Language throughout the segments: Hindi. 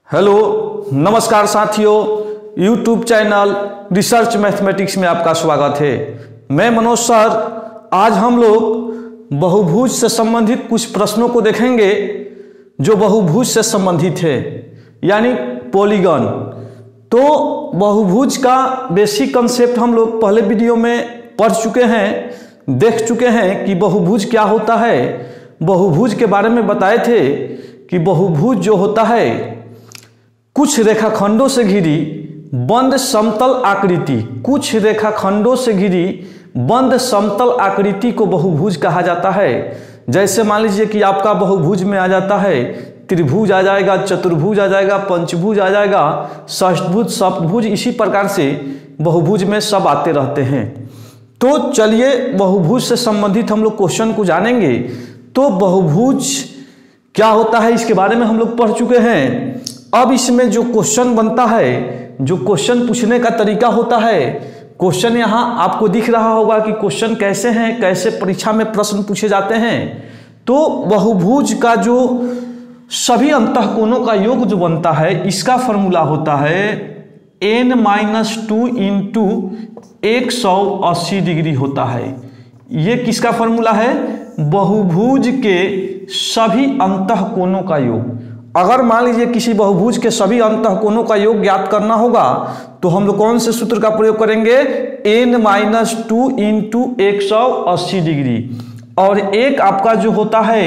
हेलो नमस्कार साथियों, यूट्यूब चैनल रिसर्च मैथमेटिक्स में आपका स्वागत है। मैं मनोज सर। आज हम लोग बहुभुज से संबंधित कुछ प्रश्नों को देखेंगे जो बहुभुज से संबंधित है, यानी पॉलीगन। तो बहुभुज का बेसिक कंसेप्ट हम लोग पहले वीडियो में पढ़ चुके हैं, देख चुके हैं कि बहुभुज क्या होता है। बहुभुज के बारे में बताए थे कि बहुभुज जो होता है कुछ रेखाखंडों से घिरी बंद समतल आकृति, कुछ रेखाखंडों से घिरी बंद समतल आकृति को बहुभुज कहा जाता है। जैसे मान लीजिए कि आपका बहुभुज में आ जाता है त्रिभुज आ जाएगा, चतुर्भुज आ जाएगा, पंचभुज आ जाएगा, षष्ठभुज, सप्तभुज, इसी प्रकार से बहुभुज में सब आते रहते हैं। तो चलिए बहुभुज से संबंधित हम लोग क्वेश्चन को जानेंगे। तो बहुभुज क्या होता है इसके बारे में हम लोग पढ़ चुके हैं। अब इसमें जो क्वेश्चन बनता है, जो क्वेश्चन पूछने का तरीका होता है, क्वेश्चन यहाँ आपको दिख रहा होगा कि क्वेश्चन कैसे हैं, कैसे परीक्षा में प्रश्न पूछे जाते हैं। तो बहुभुज का जो सभी अंतःकोणों का योग जो बनता है, इसका फॉर्मूला होता है n-2 इंटू 180 डिग्री होता है। ये किसका फॉर्मूला है? बहुभुज के सभी अंतःकोणों का योग। अगर मान लीजिए किसी बहुभुज के सभी अंतःकोणों का योग ज्ञात करना होगा तो हम लोग कौन से सूत्र का प्रयोग करेंगे? n-2 into 180 degree. और एक आपका जो होता है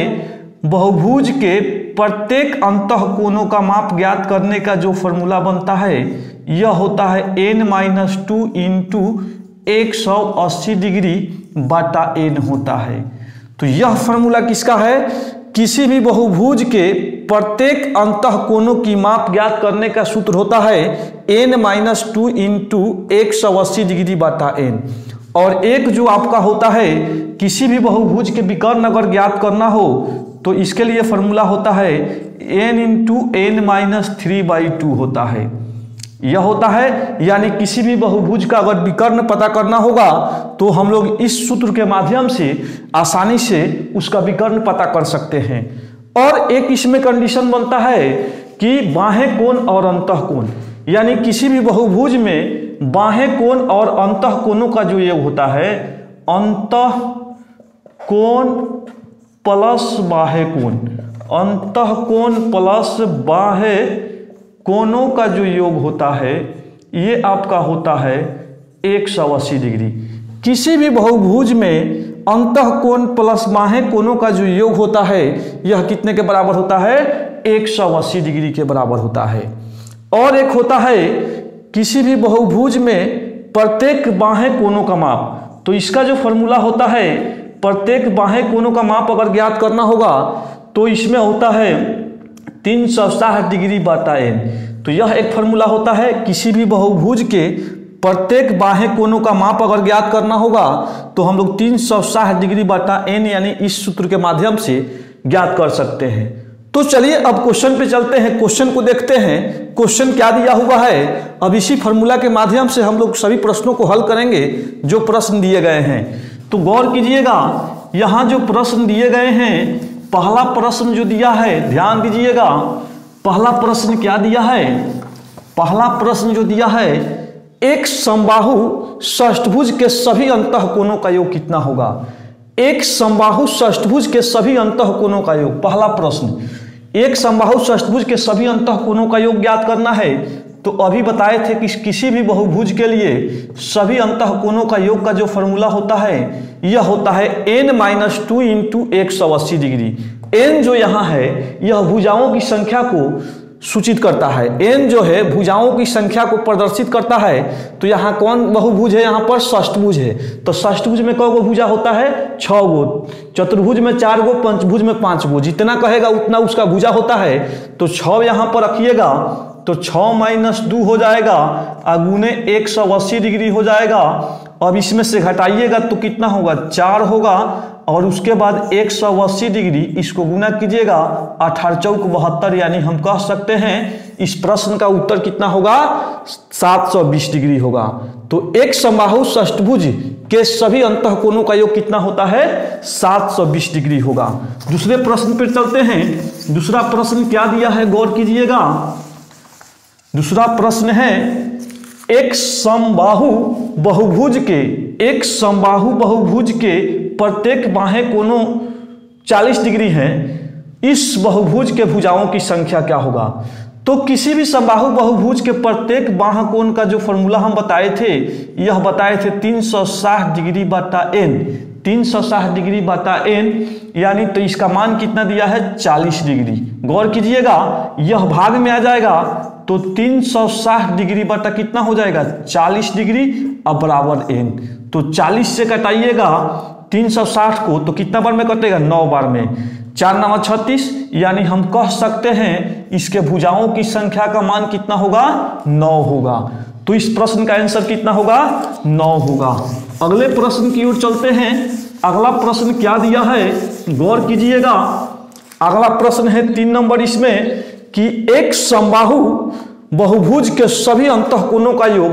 बहुभुज के प्रत्येक अंतःकोणों का माप ज्ञात करने का जो फॉर्मूला बनता है, यह होता है n-2 इंटू 180 डिग्री बटा n होता है। तो यह फॉर्मूला किसका है? किसी भी बहुभुज के प्रत्येक अंतःकोणों की माप ज्ञात करने का सूत्र होता है n-2 इंटू 180 डिग्री बटा n। और एक जो आपका होता है किसी भी बहुभुज के विकर्ण अगर ज्ञात करना हो तो इसके लिए फॉर्मूला होता है n इंटू n-3/2 होता है। यह होता है, यानी किसी भी बहुभुज का अगर विकर्ण पता करना होगा तो हम लोग इस सूत्र के माध्यम से आसानी से उसका विकर्ण पता कर सकते हैं। और एक इसमें कंडीशन बनता है कि बाह्य कोण और अंतःकोण, यानी किसी भी बहुभुज में बाह्य कोण और अंतःकोणों का जो योग होता है, अंतःकोण प्लस बाह्य कोण, अंतःकोण प्लस बाह्य कोणों का जो योग होता है, ये आपका होता है 180 डिग्री। किसी भी बहुभुज में अंतःकोण प्लस बाह्य कोणों का जो योग होता है, यह कितने के बराबर होता है? 180 डिग्री के बराबर होता है। और एक होता है किसी भी बहुभुज में प्रत्येक बाह्य कोणों का माप। तो इसका जो फॉर्मूला होता है, प्रत्येक बाह्य कोणों का माप अगर ज्ञात करना होगा तो इसमें होता है 360 डिग्री बटा n। तो यह एक फॉर्मूला होता है। किसी भी बहुभुज के प्रत्येक बाह्य कोणों का माप अगर ज्ञात करना होगा तो हम लोग 360 डिग्री बटा n यानी इस सूत्र के माध्यम से ज्ञात कर सकते हैं। तो चलिए अब क्वेश्चन पे चलते हैं, क्वेश्चन को देखते हैं। क्वेश्चन क्या दिया हुआ है, अब इसी फॉर्मूला के माध्यम से हम लोग सभी प्रश्नों को हल करेंगे जो प्रश्न दिए गए हैं। तो गौर कीजिएगा, यहाँ जो प्रश्न दिए गए हैं, पहला प्रश्न जो दिया है, ध्यान दीजिएगा, पहला प्रश्न क्या दिया है? पहला प्रश्न जो दिया है, एक समबाहु षष्ठभुज के सभी अंतःकोणों का योग कितना होगा? एक समबाहु षष्ठभुज के सभी अंतःकोणों का योग। पहला प्रश्न, एक समबाहु षष्ठभुज के सभी अंतःकोणों का योग ज्ञात करना है। तो अभी बताए थे कि किसी भी बहुभुज के लिए सभी अंतःकोणों का योग का जो फॉर्मूला होता है, यह होता है n-2 इंटू 180 डिग्री। n जो यहाँ है यह भुजाओं की संख्या को सूचित करता है, n जो है भुजाओं की संख्या को प्रदर्शित करता है। तो यहाँ कौन बहुभुज है? यहाँ पर षष्ठभुज है। तो षष्ठभुज में कौ गो भुजा होता है? 6 गो। चतुर्भुज में 4 गो, पंचभुज में 5 गो। जितना कहेगा उतना उसका भुजा होता है। तो 6 यहाँ पर रखिएगा तो 6 - 2 हो जाएगा, अगुने 180 डिग्री हो जाएगा। अब इसमें से घटाइएगा तो कितना होगा? 4 होगा। और उसके बाद 180 डिग्री इसको गुना कीजिएगा, 18 चौक 72, यानी हम कह सकते हैं इस प्रश्न का उत्तर कितना होगा? 720 डिग्री होगा। तो एक समबाहु षष्ठभुज के सभी अंतःकोणों का योग कितना होता है? 720 डिग्री होगा। दूसरे प्रश्न पर चलते हैं। दूसरा प्रश्न क्या दिया है, गौर कीजिएगा। दूसरा प्रश्न है, एक समबाहु बहुभुज के प्रत्येक बाहें कोनों 40 डिग्री हैं, इस बहुभुज के भुजाओं की संख्या क्या होगा। तो किसी भी समबाहु बहुभुज के प्रत्येक बाह कोण का जो फॉर्मूला हम बताए थे, यह बताए थे 360 डिग्री बटा n, 360 डिग्री बटा n, यानी तो इसका मान कितना दिया है 40 डिग्री। गौर कीजिएगा, यह भाग में आ जाएगा तो 360 डिग्री बटा कितना हो जाएगा 40 डिग्री अब बराबर n। तो 40 से कटाइएगा 360 को तो कितना बार में कटेगा 9 बार में, 4 9 36, यानी हम कह सकते हैं इसके भुजाओं की संख्या का मान कितना होगा 9 होगा। तो इस प्रश्न का आंसर कितना होगा 9 होगा। अगले प्रश्न की ओर चलते हैं। अगला प्रश्न क्या दिया है, गौर कीजिएगा। अगला प्रश्न है 3 नंबर इसमें कि एक समबाहु बहुभुज के सभी अंतःकोणों का योग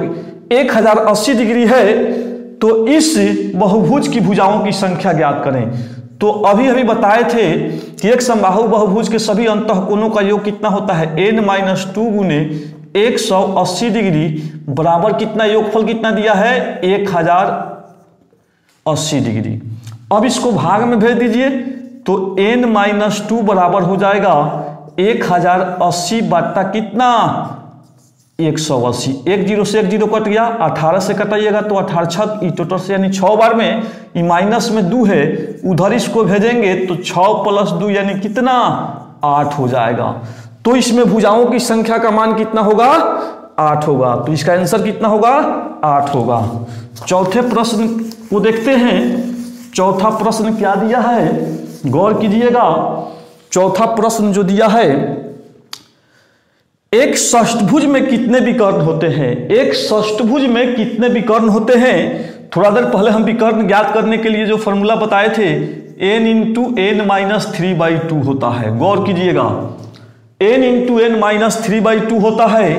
1080 डिग्री है, तो इस बहुभुज की भुजाओं की संख्या ज्ञात करें। तो अभी बताए थे कि एक समबाहु बहुभुज के सभी अंतःकोणों का योग कितना होता है n-2 गुने 180 डिग्री बराबर कितना, योगफल कितना दिया है 1080 डिग्री। अब इसको भाग में भेज दीजिए तो n-2 बराबर हो जाएगा 1080 बटा कितना 180, 1 0 से 1 0 कट गया, 18 से कटाइएगा तो 18 छक ई टोटल से, यानी 6 बार में ई माइनस में 2 है, उधर इसको भेजेंगे तो 6 + 2 यानी कितना 8 हो जाएगा। तो इसमें भुजाओं की संख्या का मान कितना होगा 8 होगा। तो इसका आंसर कितना होगा 8 होगा। चौथे प्रश्न को देखते हैं। चौथा प्रश्न क्या दिया है, गौर कीजिएगा। चौथा प्रश्न जो दिया है, एक षष्ठभुज में कितने विकर्ण होते हैं, एक षष्ठभुज में कितने विकर्ण होते हैं। थोड़ा देर पहले हम विकर्ण ज्ञात करने के लिए जो फॉर्मूला बताए थे n × n-3/2 होता है। गौर कीजिएगा, n × n-3/2 होता है।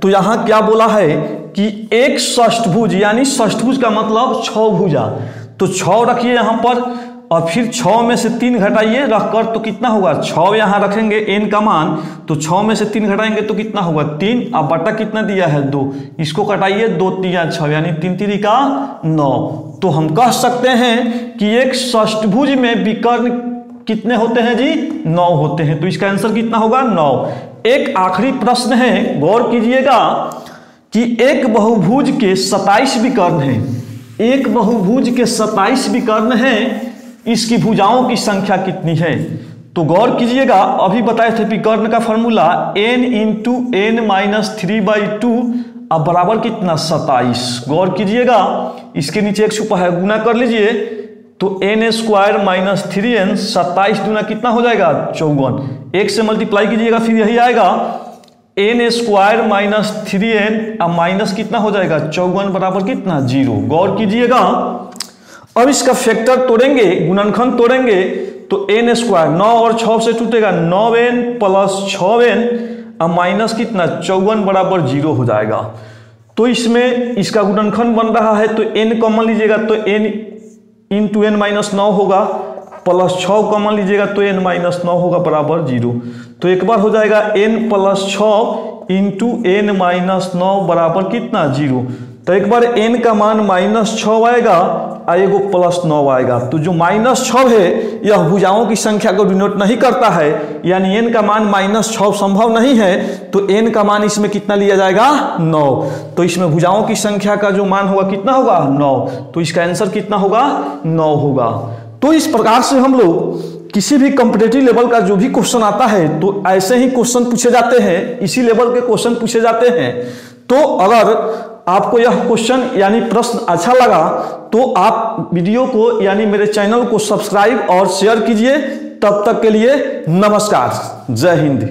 तो यहां क्या बोला है कि एक षष्ठभुज, यानी षष्ठभुज का मतलब 6 भुजा, तो 6 रखिए यहां पर और फिर 6 में से 3 घटाइए रखकर तो कितना होगा 6 यहां रखेंगे n का मान, तो 6 में से 3 घटाएंगे तो कितना होगा 3, अब बटा कितना दिया है 2, इसको कटाइए 2 3 6, यानी 3 3 का 9। तो हम कह सकते हैं कि एक षष्ठभुज में विकर्ण कितने होते हैं जी 9 होते हैं। तो इसका आंसर कितना होगा 9। एक आखिरी प्रश्न है, गौर कीजिएगा कि एक बहुभुज के 27 विकर्ण हैं, एक बहुभुज के 27 विकर्ण हैं, इसकी भुजाओं की संख्या कितनी है। तो गौर कीजिएगा, अभी बताए थे विकर्ण का फॉर्मूला n × n-3/2 अब बराबर कितना 27। गौर कीजिएगा, इसके नीचे एक छुपा है, गुना कर लीजिए तो n² - 3n, 27 दूना कितना हो जाएगा 54, 1 से मल्टीप्लाई कीजिएगा फिर यही आएगा n² - 3n, अब माइनस कितना हो जाएगा 54 बराबर कितना 0। गौर कीजिएगा, अब इसका फैक्टर तोड़ेंगे, गुणनखंड तोड़ेंगे तो n² 9 और 6 से टूटेगा 9n + 6n, अब माइनस कितना 54 बराबर 0 हो जाएगा। तो इसमें इसका गुणनखंड बन रहा है तो n कॉमन लीजिएगा तो n × n-9 होगा, प्लस 6 कॉमन लीजिएगा तो n-9 होगा बराबर 0। तो एक बार हो जाएगा n + 6 × n-9 बराबर कितना 0। तो एक बार n का मान -6 आएगा और एगो +9 आएगा। तो जो -6 है यह भुजाओं की संख्या को डिनोट नहीं करता है, यानी n का मान -6 संभव नहीं है। तो n का मान इसमें कितना लिया जाएगा 9। तो इसमें भुजाओं की संख्या का जो मान होगा कितना होगा 9। तो इसका आंसर कितना होगा 9 होगा। तो इस प्रकार से हम लोग किसी भी कॉम्पिटिटिव लेवल का जो भी क्वेश्चन आता है तो ऐसे ही क्वेश्चन पूछे जाते हैं, इसी लेवल के क्वेश्चन पूछे जाते हैं। तो अगर आपको यह क्वेश्चन यानी प्रश्न अच्छा लगा तो आप वीडियो को यानी मेरे चैनल को सब्सक्राइब और शेयर कीजिए। तब तक के लिए नमस्कार, जय हिंद।